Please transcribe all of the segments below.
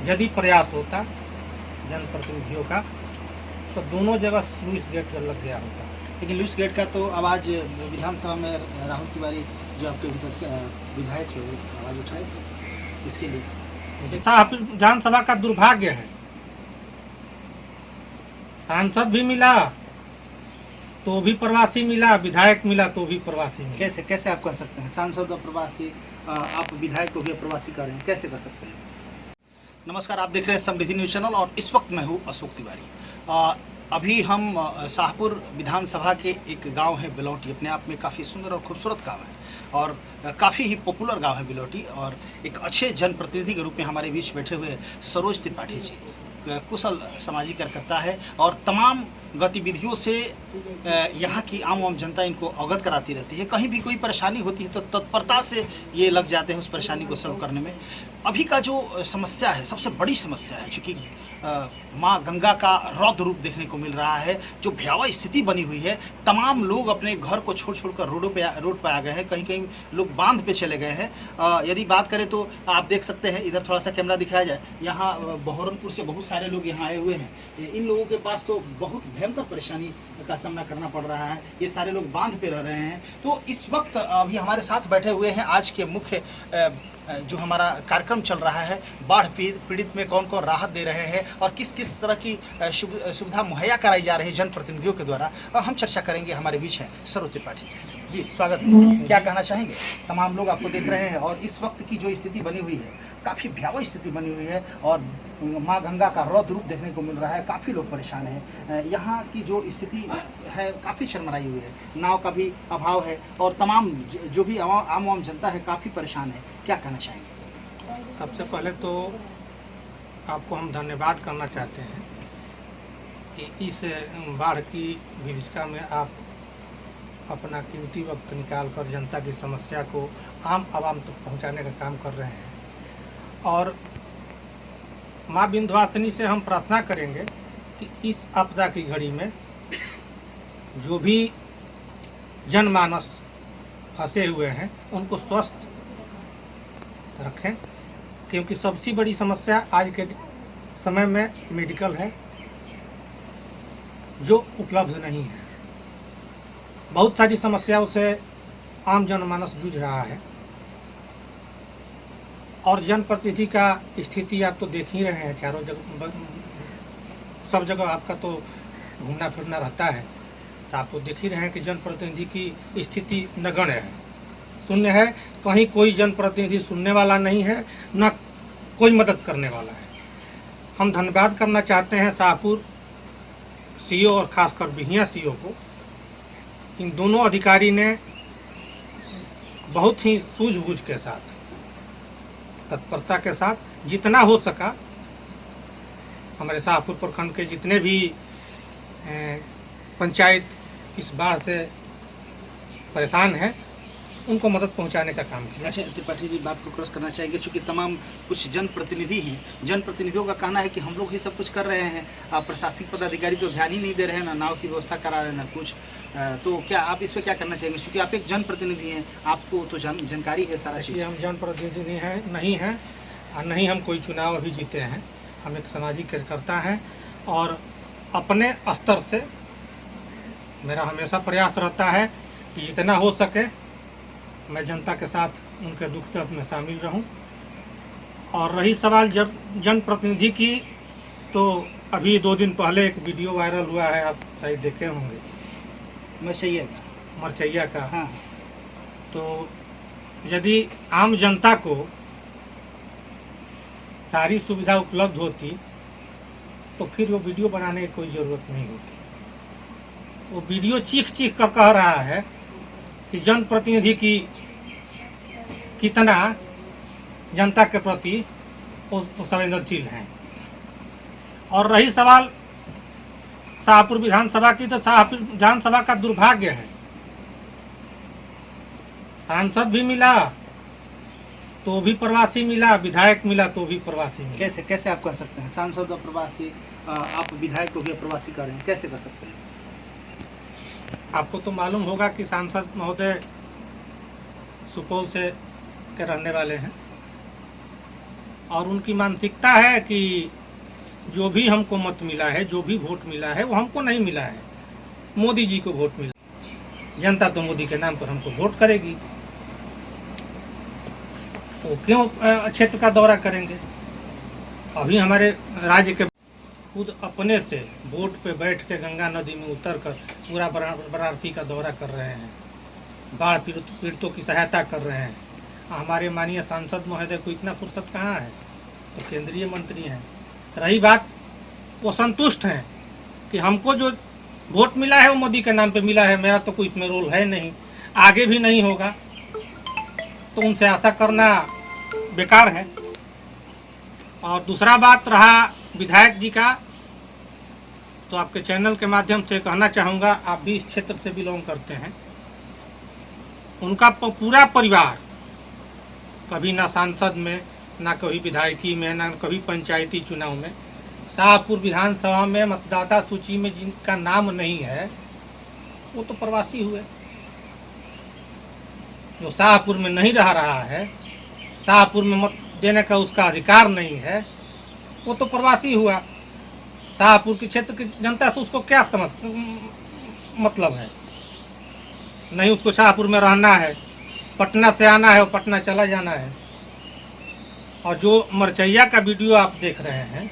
यदि प्रयास होता जनप्रतिनिधियों का तो दोनों जगह लुइस गेट लग गया होता। लेकिन लुइस गेट का तो आवाज़ विधानसभा में राहुल तिवारी जो आपके विधायक थे वो आवाज़ उठाए थे इसके लिए। साहब विधानसभा का दुर्भाग्य है, सांसद भी मिला तो भी प्रवासी मिला, विधायक मिला तो भी प्रवासी मिला। कैसे कैसे आप कह सकते हैं सांसद और प्रवासी, आप विधायक को भी प्रवासी कर रहे हैं, कैसे कर सकते हैं? नमस्कार, आप देख रहे हैं समृद्धि न्यूज चैनल और इस वक्त मैं हूँ अशोक तिवारी। अभी हम शाहपुर विधानसभा के एक गांव है बिलौटी, अपने आप में काफ़ी सुंदर और खूबसूरत गांव है और काफ़ी ही पॉपुलर गांव है बिलौटी। और एक अच्छे जनप्रतिनिधि के रूप में हमारे बीच बैठे हुए सरोज त्रिपाठी जी कुशल सामाजिक कार्यकर्ता है और तमाम गतिविधियों से यहाँ की आम जनता इनको अवगत कराती रहती है। कहीं भी कोई परेशानी होती है तो तत्परता से ये लग जाते हैं उस परेशानी को सॉल्व करने में। अभी का जो समस्या है, सबसे बड़ी समस्या है, चूँकि माँ गंगा का रौद्र रूप देखने को मिल रहा है, जो भयावह स्थिति बनी हुई है। तमाम लोग अपने घर को छोड़ कर रोड पर आ गए हैं, कहीं कहीं लोग बांध पे चले गए हैं। यदि बात करें तो आप देख सकते हैं, इधर थोड़ा सा कैमरा दिखाया जाए, यहाँ बहरमपुर से बहुत सारे लोग यहाँ आए हुए हैं। इन लोगों के पास तो बहुत भयंकर परेशानी का सामना करना पड़ रहा है, ये सारे लोग बांध पे रह रहे हैं। तो इस वक्त अभी हमारे साथ बैठे हुए हैं आज के मुख्य जो हमारा कार्यक्रम चल रहा है, बाढ़ पीड़ित में कौन कौन राहत दे रहे हैं और किस किस तरह की सुविधा मुहैया कराई जा रही है जनप्रतिनिधियों के द्वारा, हम चर्चा करेंगे। हमारे बीच है सरोज त्रिपाठी जी, स्वागत है। क्या कहना चाहेंगे? तमाम लोग आपको देख रहे हैं और इस वक्त की जो स्थिति बनी हुई है, काफ़ी भयावह स्थिति बनी हुई है और माँ गंगा का रौद्र रूप देखने को मिल रहा है, काफ़ी लोग परेशान हैं। यहाँ की जो स्थिति है काफ़ी चरमराई हुई है, नाव का भी अभाव है और तमाम जो भी आम जनता है काफ़ी परेशान है। क्या कहना चाहेंगे? सबसे पहले तो आपको हम धन्यवाद करना चाहते हैं कि इस बाढ़ की विभीषिका में आप अपना कीमती वक्त निकाल कर जनता की समस्या को आम आवाम तक पहुंचाने का काम कर रहे हैं। और माँ विंध्यवासिनी से हम प्रार्थना करेंगे कि इस आपदा की घड़ी में जो भी जनमानस फंसे हुए हैं उनको स्वस्थ रखें, क्योंकि सबसे बड़ी समस्या आज के समय में मेडिकल है जो उपलब्ध नहीं है। बहुत सारी समस्याओं से आम जनमानस जूझ रहा है और जनप्रतिनिधि का स्थिति आप तो देख ही रहे हैं, चारों जगह सब जगह आपका तो घूमना फिरना रहता है, तो आपको देख ही रहे हैं कि जनप्रतिनिधि की स्थिति नगण्य है, शून्य है। कहीं कोई जनप्रतिनिधि सुनने वाला नहीं है, न कोई मदद करने वाला है। हम धन्यवाद करना चाहते हैं शाहपुर सीओ और खासकर बिहिया सीओ को। इन दोनों अधिकारी ने बहुत ही सूझबूझ के साथ, तत्परता के साथ जितना हो सका हमारे शाहपुर प्रखंड के जितने भी पंचायत इस बाढ़ से परेशान हैं उनको मदद पहुंचाने का काम किया। अच्छा त्रिपाठी जी, बात को क्रॉस करना चाहेंगे, चूँकि तमाम कुछ जनप्रतिनिधि हैं, जनप्रतिनिधियों का कहना है कि हम लोग ही सब कुछ कर रहे हैं, प्रशासनिक पदाधिकारी तो ध्यान ही नहीं दे रहे हैं, ना नाव की व्यवस्था करा रहे हैं ना कुछ। तो क्या आप इस पर क्या करना चाहेंगे, क्योंकि आप एक जनप्रतिनिधि हैं, आपको तो जानकारी है सारा चीज़। हम जनप्रतिनिधि हैं नहीं हैं और नहीं हम कोई चुनाव अभी जीते हैं, हम एक सामाजिक कार्यकर्ता हैं और अपने स्तर से मेरा हमेशा प्रयास रहता है कि जितना हो सके मैं जनता के साथ उनके दुख दर्द में शामिल रहूं। और रही सवाल जब जनप्रतिनिधि की, तो अभी 2 दिन पहले एक वीडियो वायरल हुआ है, आप शायद देखे होंगे, मरचैया का। हाँ। तो यदि आम जनता को सारी सुविधा उपलब्ध होती तो फिर वो वीडियो बनाने की कोई ज़रूरत नहीं होती। वो वीडियो चीख चीख कर कह रहा है कि जनप्रतिनिधि की कितना जनता के प्रति संवेदनशील हैं। और रही सवाल शाहपुर विधानसभा की, तो शाहपुर विधानसभा का दुर्भाग्य है, सांसद भी मिला तो भी प्रवासी मिला, विधायक मिला तो भी प्रवासी मिला। कैसे कैसे आप कह सकते हैं सांसद और प्रवासी, आप विधायक को भी प्रवासी कर रहे हैं, कैसे कर सकते हैं? आपको तो मालूम होगा कि सांसद महोदय सुपौल से के रहने वाले हैं और उनकी मानसिकता है कि जो भी हमको मत मिला है, जो भी वोट मिला है वो हमको नहीं मिला है, मोदी जी को वोट मिला। जनता तो मोदी के नाम पर हमको वोट करेगी, वो क्यों क्षेत्र का दौरा करेंगे। अभी हमारे राज्य के खुद अपने से बोट पे बैठ के गंगा नदी में उतर कर पूरा वाराणसी का दौरा कर रहे हैं, बाढ़ पीड़ितों की सहायता कर रहे हैं। हमारे माननीय सांसद महोदय को इतना फुर्सत कहाँ है, तो केंद्रीय मंत्री हैं। रही बात, वो संतुष्ट हैं कि हमको जो वोट मिला है वो मोदी के नाम पे मिला है, मेरा तो कोई इसमें रोल है नहीं, आगे भी नहीं होगा, तो उनसे आशा करना बेकार है। और दूसरा बात रहा विधायक जी का, तो आपके चैनल के माध्यम से कहना चाहूँगा, आप भी इस क्षेत्र से बिलोंग करते हैं, उनका पूरा परिवार कभी ना सांसद में, ना कभी विधायकी में, ना कभी पंचायती चुनाव में, शाहपुर विधानसभा में मतदाता सूची में जिनका नाम नहीं है वो तो प्रवासी हुए। जो शाहपुर में नहीं रह रहा है, शाहपुर में मत देने का उसका अधिकार नहीं है, वो तो प्रवासी हुआ। शाहपुर के क्षेत्र की जनता से उसको क्या मतलब है, नहीं उसको शाहपुर में रहना है, पटना से आना है और पटना चला जाना है। और जो मरचैया का वीडियो आप देख रहे हैं,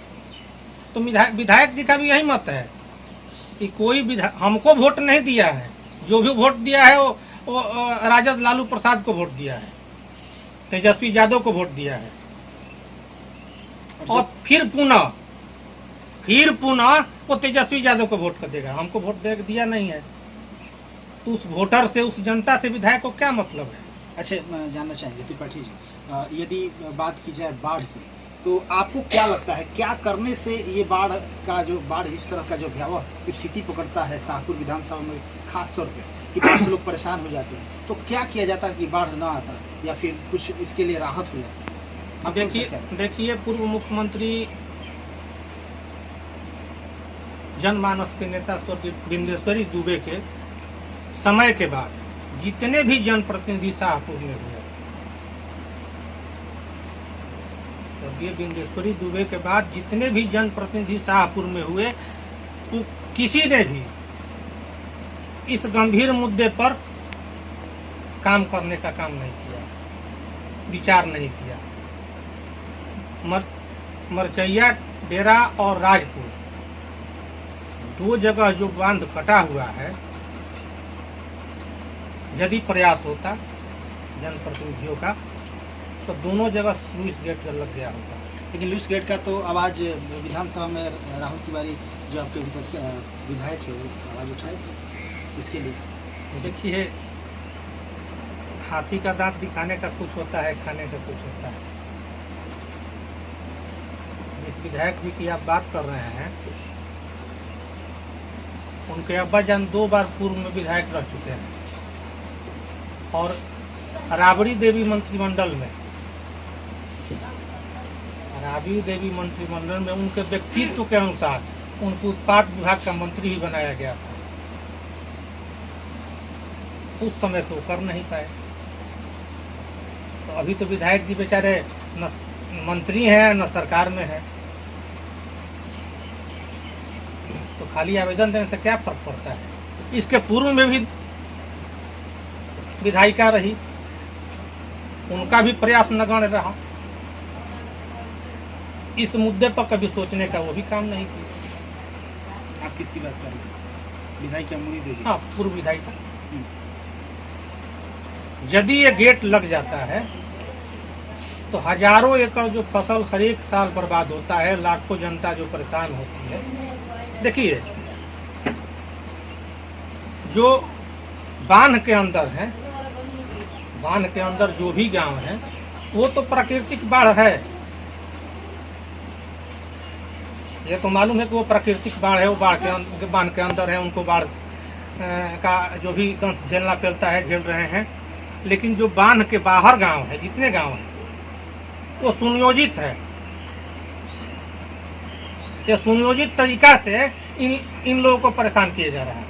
तो विधायक जी का भी यही मत है कि कोई हमको वोट नहीं दिया है, जो भी वोट दिया है वो राजद लालू प्रसाद को वोट दिया है, तेजस्वी यादव को वोट दिया है। और फिर पुनः वो तेजस्वी यादव को वोट कर देगा, हमको वोट दिया नहीं है। तो उस वोटर से, उस जनता से विधायक को क्या मतलब है। अच्छा, जानना चाहेंगे त्रिपाठी जी, यदि बात की जाए बाढ़ की, तो आपको क्या लगता है क्या करने से ये बाढ़ इस तरह का जो भयावह स्थिति पकड़ता है शाहपुर विधानसभा में खास तौर पे कि बाढ़ से लोग परेशान हो जाते हैं, तो क्या किया जाता है कि बाढ़ ना आता या फिर कुछ इसके लिए राहत हो जाती है? देखिए, पूर्व मुख्यमंत्री जनमानस के नेता स्वर्गीय बिंदेश्वरी दुबे के समय के बाद जितने भी जनप्रतिनिधि शाहपुर में हुए, स्वर्गीय बिंदेश्वरी दुबे के बाद जितने भी जनप्रतिनिधि शाहपुर में हुए, तो किसी ने भी इस गंभीर मुद्दे पर काम करने का काम नहीं किया, विचार नहीं किया। मरचैया डेरा और राजपुर दो जगह जो बांध कटा हुआ है, यदि प्रयास होता जनप्रतिनिधियों का तो दोनों जगह लुइस गेट लग गया होता। लेकिन लुइस गेट का तो आवाज विधानसभा में राहुल तिवारी जो आपके विधायक है वो आवाज उठाए इसके लिए। देखिए, हाथी का दांत दिखाने का कुछ होता है, खाने का कुछ होता है। जिस विधायक जी की आप बात कर रहे हैं, उनके अब्बाजान 2 बार पूर्व में विधायक रह चुके हैं और राबड़ी देवी मंत्रिमंडल में उनके व्यक्तित्व के अनुसार उनको उत्पाद विभाग का मंत्री ही बनाया गया था। उस समय तो कर नहीं पाए, तो अभी तो विधायक जी बेचारे न मंत्री हैं न सरकार में है, तो खाली आवेदन देने से क्या फर्क पड़ता है। इसके पूर्व में भी विधायिका रही, उनका भी प्रयास नगण्य रहा, इस मुद्दे पर कभी सोचने का वो भी काम नहीं किया। आप किसकी बात कर रहे हैं? विधायिका मुनि देवी? हाँ, पूर्व विधायिका। यदि ये गेट लग जाता है तो हजारों एकड़ जो फसल हर एक साल बर्बाद होता है, लाखों जनता जो परेशान होती है। देखिए, जो बांध के अंदर है, बांध के अंदर जो भी गांव है, वो तो प्राकृतिक बाढ़ है। ये तो मालूम है कि वो प्राकृतिक बाढ़ है, वो बांध के अंदर है, उनको बाढ़ का जो भी दंश झेलना पड़ता है झेल रहे हैं। लेकिन जो बांध के बाहर गांव है, जितने गांव हैं, वो सुनियोजित है। ये सुनियोजित तरीका से इन लोगों को परेशान किया जा रहा है।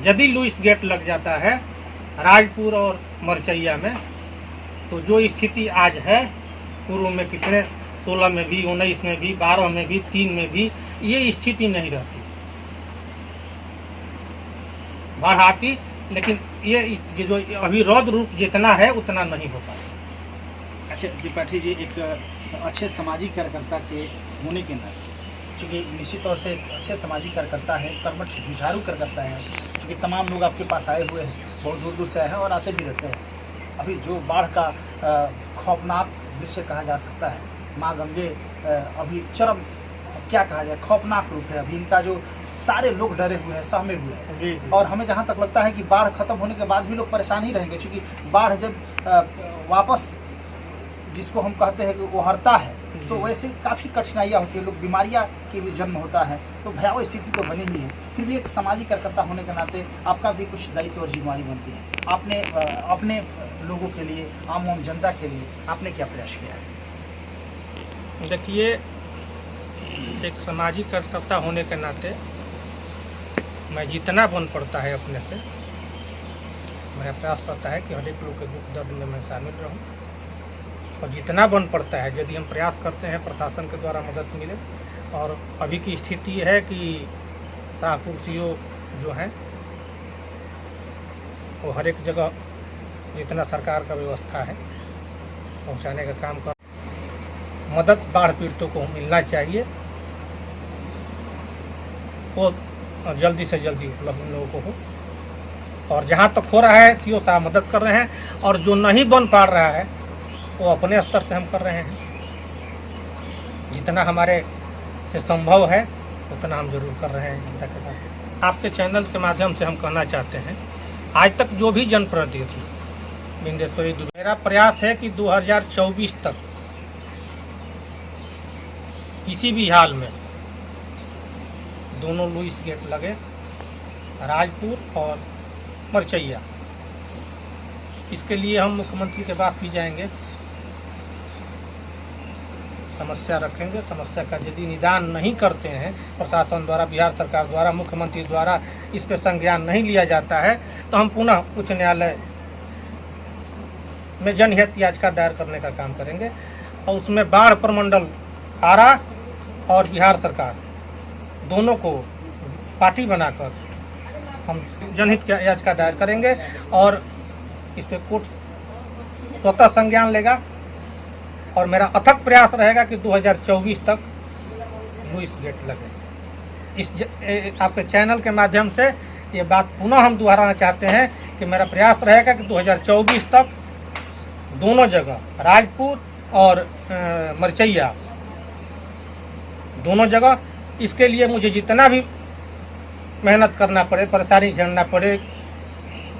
यदि लुइस गेट लग जाता है राजपुर और मरचैया में, तो जो स्थिति आज है, पूर्व में कितने 16 में भी, 19 में भी, 12 में भी, 3 में भी ये स्थिति नहीं रहती, बाढ़ आती, लेकिन ये जो अभी रौद्र रूप जितना है उतना नहीं हो पाता। अच्छा त्रिपाठी जी, एक अच्छे सामाजिक कार्यकर्ता के होने के नाते, चूँकि निश्चित तौर से एक अच्छे सामाजिक कार्यकर्ता है, कर्मठ जुझारू कार्यकर्ता है, चूँकि तमाम लोग आपके पास आए हुए हैं, बहुत दूर दूर से आए हैं और आते भी रहते हैं। अभी जो बाढ़ का खौफनाक दृश्य कहा जा सकता है, माँ गंगे अभी चरम, क्या कहा जाए, खौफनाक रूप है अभी इनका, जो सारे लोग डरे हुए हैं, सहमे हुए हैं जी। और हमें जहाँ तक लगता है कि बाढ़ खत्म होने के बाद भी लोग परेशान ही रहेंगे, क्योंकि बाढ़ जब वापस जिसको हम कहते हैं कि वो हरता है, तो वैसे काफ़ी कठिनाइयाँ होती है, लोग बीमारियाँ की भी जन्म होता है, तो भयावह स्थिति तो बनी ही है। फिर भी एक सामाजिक कार्यकर्ता होने के नाते आपका भी कुछ दायित्व और जिम्मेवारी बनती है। आपने अपने लोगों के लिए, आम जनता के लिए आपने क्या प्रयास किया है? देखिए, एक सामाजिक कार्यकर्ता होने के नाते मैं जितना बन पड़ता है अपने से, मेरा प्रयास करता है कि हर एक लोग के दुख दर्द में मैं शामिल रहूं, और जितना बन पड़ता है यदि हम प्रयास करते हैं प्रशासन के द्वारा मदद मिले। और अभी की स्थिति है कि शाहपुर सीओ जो है वो हर एक जगह जितना सरकार का व्यवस्था है पहुंचाने का काम कर, मदद बाढ़ पीड़ितों को मिलना चाहिए, वो जल्दी से जल्दी उपलब्ध उन लोगों को हो। और जहाँ तक हो रहा है सीओ साहब मदद कर रहे हैं, और जो नहीं बन पा रहा है वो अपने स्तर से हम कर रहे हैं, जितना हमारे से संभव है उतना हम जरूर कर रहे हैं जनता के साथ। आपके चैनल के माध्यम से हम कहना चाहते हैं, आज तक जो भी जनप्रतिनिधि बिंदेश्वरी दुबे, मेरा प्रयास है कि 2024 तक किसी भी हाल में दोनों लुइस गेट लगे, राजपुर और मरचैया। इसके लिए हम मुख्यमंत्री के पास भी जाएंगे, समस्या रखेंगे। समस्या का यदि निदान नहीं करते हैं प्रशासन द्वारा, बिहार सरकार द्वारा, मुख्यमंत्री द्वारा इस पर संज्ञान नहीं लिया जाता है, तो हम पुनः उच्च न्यायालय में जनहित याचिका दायर करने का काम करेंगे। और उसमें बाढ़ प्रमंडल आरा और बिहार सरकार दोनों को पार्टी बनाकर हम जनहित याचिका दायर करेंगे, और इस पर कोर्ट स्वतः संज्ञान लेगा। और मेरा अथक प्रयास रहेगा कि 2024 तक लुइस गेट लगे। आपके चैनल के माध्यम से ये बात पुनः हम दोहराना चाहते हैं कि मेरा प्रयास रहेगा कि 2024 तक दोनों जगह, राजपुर और मरचैया, दोनों जगह, इसके लिए मुझे जितना भी मेहनत करना पड़े, परेशानी झेलना पड़े,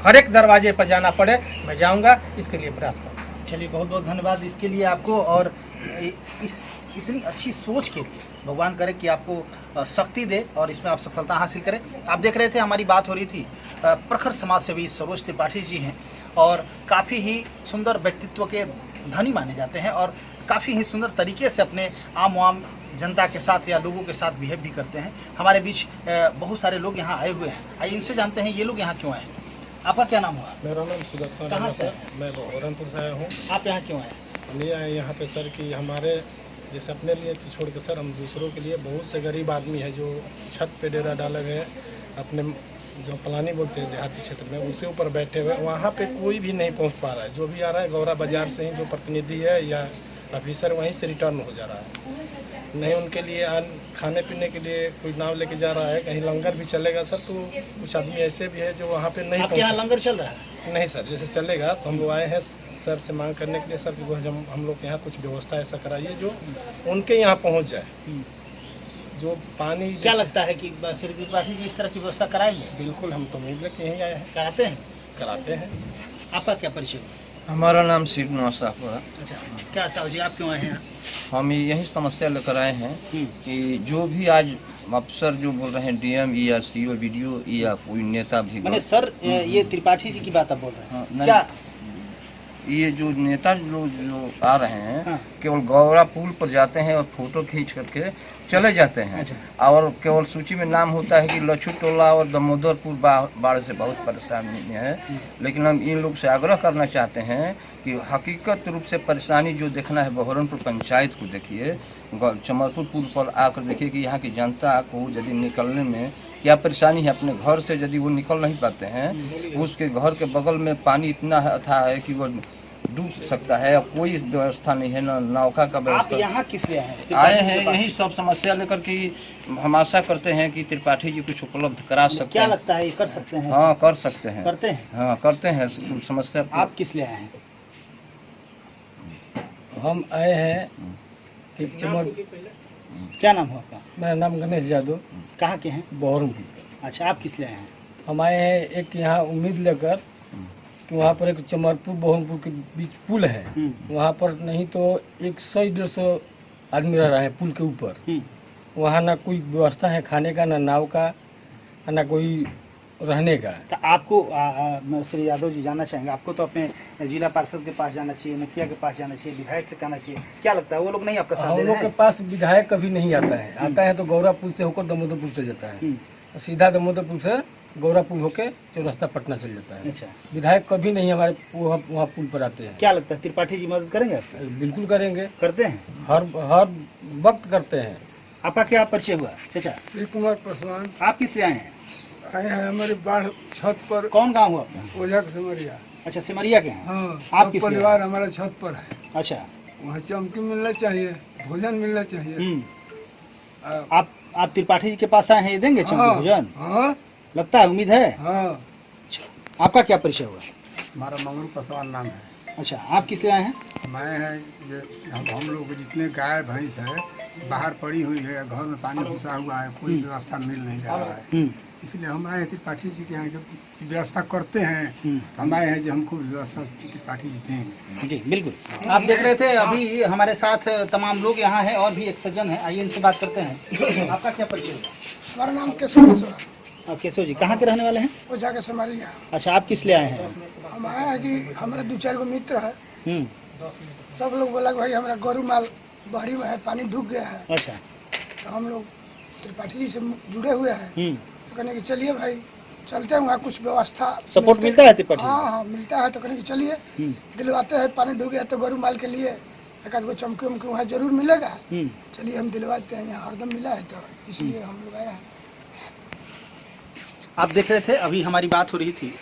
हर एक दरवाजे पर जाना पड़े, मैं जाऊंगा, इसके लिए प्रयास करूँगा। चलिए, बहुत बहुत धन्यवाद इसके लिए आपको, और इस इतनी अच्छी सोच के लिए भगवान करे कि आपको शक्ति दे और इसमें आप सफलता हासिल करें। आप देख रहे थे, हमारी बात हो रही थी प्रखर समाज सेवी सरोज त्रिपाठी जी हैं, और काफ़ी ही सुंदर व्यक्तित्व के धनी माने जाते हैं, और काफ़ी ही सुंदर तरीके से अपने आम जनता के साथ या लोगों के साथ बिहेव भी करते हैं। हमारे बीच बहुत सारे लोग यहाँ आए हुए हैं, आइए इनसे जानते हैं ये लोग यहाँ क्यों आए। आपका क्या नाम हुआ? मेरा नाम सुदर्शन कहाँ है से? सर, मैं बहरमपुर से आया हूँ। आप यहाँ क्यों आए? हम ये आए यहाँ पे सर कि हमारे जैसे अपने लिए तो छोड़ के सर, हम दूसरों के लिए, बहुत से गरीब आदमी है जो छत पे डेरा डाले हुए हैं, अपने जो पलानी बोलते हैं देहाती क्षेत्र में, उसके ऊपर बैठे हुए, वहाँ पे कोई भी नहीं पहुँच पा रहा है। जो भी आ रहा है गौरा बाजार से ही जो प्रतिनिधि है या ऑफिसर वहीं से रिटर्न हो जा रहा है। नहीं उनके लिए खाने पीने के लिए कोई नाव लेके जा रहा है, कहीं लंगर भी चलेगा सर, तो कुछ आदमी ऐसे भी है जो वहाँ पे नहीं आपके यहाँ लंगर चल रहा है? नहीं सर, जैसे चलेगा तो हम लोग आए हैं सर से मांग करने के लिए सर कि हम लोग के यहाँ कुछ व्यवस्था ऐसा कराइए जो उनके यहाँ पहुँच जाए। जो पानी क्या लगता है कि श्री त्रिपाठी जी इस तरह की व्यवस्था कराएंगे? बिल्कुल, हम तो उम्मीद लेके यहीं आए हैं। कराते हैं? कराते हैं। आपका क्या परिचय? हमारा नाम शिवनाथ साहब है। अच्छा, क्या साहब जी, आप क्यों आए हैं? हम यही समस्या लेकर आए हैं कि जो भी आज अफसर जो बोल रहे हैं, डीएम या सीओ वीडियो या कोई नेता भी, मैंने सर ये त्रिपाठी जी की बात आप बोल रहे हैं? हाँ, नहीं, क्या ये जो नेता जो आ रहे हैं हाँ। केवल गौरा पुल पर जाते हैं और फोटो खींच करके चले जाते हैं। अच्छा। और केवल सूची में नाम होता है कि लच्छू टोला और दामोदरपुर बाढ़ से बहुत परेशानी में है। लेकिन हम इन लोग से आग्रह करना चाहते हैं कि हकीकत रूप से परेशानी जो देखना है बहरनपुर पंचायत को देखिए, चमरपुर पुल पर आकर देखिए कि यहाँ की जनता को यदि निकलने में क्या परेशानी है। अपने घर से यदि वो निकल नहीं पाते हैं, उसके घर के बगल में पानी इतना अथाह है कि वो डूब सकता है। कोई व्यवस्था नहीं है, न नौका का आप व्यवस्था। यहाँ किस लिए आए आए हैं यही सब समस्या लेकर कि हम आशा करते हैं कि त्रिपाठी जी कुछ उपलब्ध करा सकते क्या हैं। लगता है ये कर सकते हैं? हाँ, कर सकते हैं। करते हैं? हाँ, करते हैं समस्या। आप किस लिए आए हैं? हम आए हैं कि क्या नाम है आपका? मेरा नाम गणेश यादव, कहाँ के हैं? बहरमपुर। अच्छा, आप किस लिए आए हैं? हम आए हैं एक यहाँ उम्मीद लेकर कि वहाँ पर एक चमरपुर बहरमपुर के बीच पुल है, वहाँ पर नहीं तो 100-150 आदमी रह रहे हैं पुल के ऊपर। वहाँ ना कोई व्यवस्था है खाने का, ना नाव का, ना कोई रहने का। तो आपको श्री यादव जी जानना चाहेंगे, आपको तो अपने जिला पार्षद के पास जाना चाहिए, मुखिया के पास जाना चाहिए, विधायक से कहना चाहिए। क्या लगता है वो लोग नहीं आपका साथ हम दे लोग रहे के हैं? पास विधायक कभी नहीं आता है, आता है तो गौरा पुल से होकर दामोदरपुर चल जाता है, सीधा दामोदरपुर से गौरा पुल होकर चौरास्ता पटना चल जाता है। अच्छा, विधायक कभी नहीं हमारे वहाँ पुल पर आते हैं। क्या लगता है त्रिपाठी जी मदद करेंगे आपको? बिल्कुल करेंगे, करते हैं? हर वक्त करते हैं। आपका क्या परिचय हुआ चाचा? श्री कुमार पासवान आप किस लिए आए हैं? आए हैं हमारे बाढ़ छत पर, कौन गाँव हुआ आपका? ओझा सिमरिया। अच्छा, सिमरिया के हैं? हाँ, आप किस लिए आए? परिवार हमारा छत पर है। अच्छा। वहाँ चमकी मिलना चाहिए, भोजन मिलना चाहिए। आप त्रिपाठी जी के पास आए हैं, ये देंगे चमकी भोजन? हाँ लगता है, उम्मीद है। हाँ। आपका क्या परिचय हुआ? हमारा मंगल पासवान नाम है। अच्छा, आप किस लिए आए हैं? मैं है हम लोग जितने गाय भैंस है बाहर पड़ी हुई है, घर में पानी घुसा हुआ है, कोई व्यवस्था मिल नहीं रहा है, इसलिए हम आए त्रिपाठी जी के यहाँ की व्यवस्था करते हैं। तो हम आए हैं जो हमको व्यवस्था त्रिपाठी जी देंगे। जी बिल्कुल। आप देख रहे थे अभी हमारे साथ तमाम लोग यहाँ हैं और भी एक सज्जन है, आइए इनसे बात करते हैं। आपका क्या परिचय हुआ? हमारा नाम केशव। केशव जी कहाँ के रहने वाले हैं? ओझा के सिमरिया। अच्छा, आप किस लिए आए हैं? हम आए हैं कि हमारे 2-4 गो मित्र है, सब लोग बोला कि भाई हमारा गोरू माल बहरी में है, पानी डूब गया है। अच्छा। तो हम लोग त्रिपाठी जी से जुड़े हुए हैं, तो कहने की चलिए भाई चलते हैं, वहाँ कुछ व्यवस्था सपोर्ट मिलता है त्रिपाठी? हाँ, मिलता है। तो कहने की चलिए दिलवाते हैं, पानी डूब गया तो गोरू माल के लिए एक आध गो चमके उमके वहाँ जरूर मिलेगा, चलिए हम दिलवाते हैं, यहाँ हरदम मिला है तो इसलिए हम लोग आए हैं। आप देख रहे थे अभी हमारी बात हो रही थी,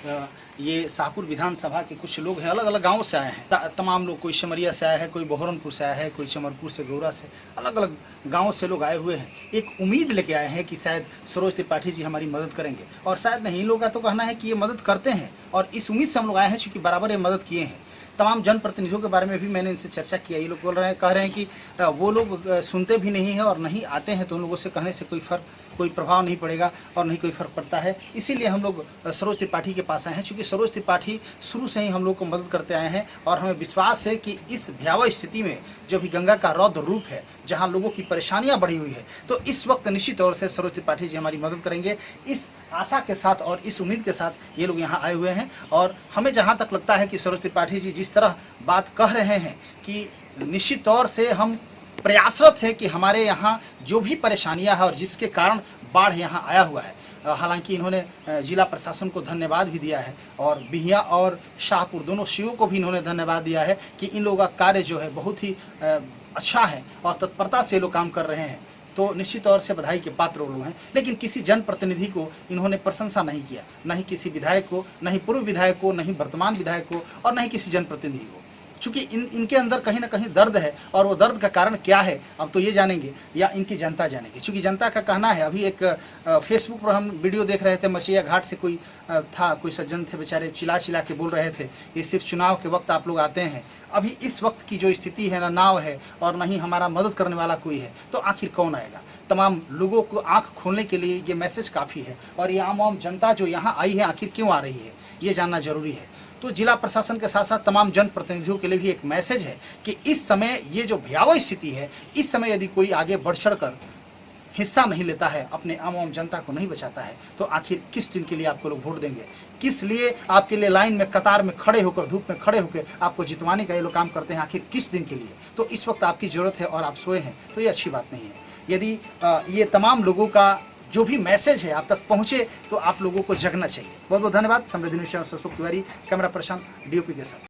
ये शाहपुर विधानसभा के कुछ लोग हैं, अलग अलग गांवों से आए हैं। तमाम लोग, कोई सिमरिया से आया है, कोई बहरनपुर से आया है, कोई चमरपुर से, गौरा से, अलग अलग गांवों से लोग आए हुए हैं। एक उम्मीद लेके आए हैं कि शायद सरोज त्रिपाठी जी हमारी मदद करेंगे, और शायद नहीं, इन लोगों का तो कहना है कि ये मदद करते हैं, और इस उम्मीद से हम लोग आए हैं चूँकि बराबर ये मदद किए हैं। तमाम जनप्रतिनिधियों के बारे में भी मैंने इनसे चर्चा किया। ये लोग बोल रहे हैं, कह रहे हैं कि वो लोग सुनते भी नहीं हैं और नहीं आते हैं, तो उन लोगों से कहने से कोई प्रभाव नहीं पड़ेगा और नहीं कोई फर्क पड़ता है। इसीलिए हम लोग सरोज त्रिपाठी के पास आए हैं, क्योंकि सरोज त्रिपाठी शुरू से ही हम लोग को मदद करते आए हैं, और हमें विश्वास है कि इस भयावह स्थिति में जो भी गंगा का रौद्र रूप है, जहां लोगों की परेशानियां बढ़ी हुई है, तो इस वक्त निश्चित तौर से सरोज त्रिपाठी जी हमारी मदद करेंगे। इस आशा के साथ और इस उम्मीद के साथ ये लोग यहाँ आए हुए हैं, और हमें जहाँ तक लगता है कि सरोज त्रिपाठी जी जिस तरह बात कह रहे हैं कि निश्चित तौर से हम प्रयासरत है कि हमारे यहाँ जो भी परेशानियां हैं और जिसके कारण बाढ़ यहाँ आया हुआ है, हालांकि इन्होंने जिला प्रशासन को धन्यवाद भी दिया है, और बिहिया और शाहपुर दोनों सीओ को भी इन्होंने धन्यवाद दिया है कि इन लोगों का कार्य जो है बहुत ही अच्छा है और तत्परता से लोग काम कर रहे हैं। तो निश्चित तौर से बधाई के पात्र लोग हैं। लेकिन किसी जनप्रतिनिधि को इन्होंने प्रशंसा नहीं किया, न ही किसी विधायक को, न ही पूर्व विधायक को, न ही वर्तमान विधायक को, और न ही किसी जनप्रतिनिधि को। चूँकि इनके अंदर कहीं ना कहीं दर्द है, और वो दर्द का कारण क्या है अब तो ये जानेंगे या इनकी जनता जानेगी। चूँकि जनता का कहना है, अभी एक फेसबुक पर हम वीडियो देख रहे थे, मछिया घाट से कोई था, कोई सज्जन थे बेचारे, चिल्ला के बोल रहे थे, ये सिर्फ चुनाव के वक्त आप लोग आते हैं। अभी इस वक्त की जो स्थिति है, ना नाव है और ना ही हमारा मदद करने वाला कोई है, तो आखिर कौन आएगा? तमाम लोगों को आंख खोलने के लिए ये मैसेज काफ़ी है, और ये आम जनता जो यहाँ आई है आखिर क्यों आ रही है, ये जानना जरूरी है। तो जिला प्रशासन के साथ साथ तमाम जनप्रतिनिधियों के लिए भी एक मैसेज है कि इस समय ये जो भयावह स्थिति है, इस समय यदि कोई आगे बढ़ चढ़ कर हिस्सा नहीं लेता है, अपने आम जनता को नहीं बचाता है, तो आखिर किस दिन के लिए आपको लोग वोट देंगे? किस लिए आपके लिए लाइन में कतार में खड़े होकर धूप में खड़े होकर आपको जितवाने का ये लोग काम करते हैं, आखिर किस दिन के लिए। तो इस वक्त आपकी ज़रूरत है और आप सोए हैं तो ये अच्छी बात नहीं है। यदि ये तमाम लोगों का जो भी मैसेज है आप तक पहुँचे तो आप लोगों को जगना चाहिए। बहुत बहुत धन्यवाद। समृद्धि न्यूज़ चैनल से Ashok Tiwari, camera person DOP के साथ।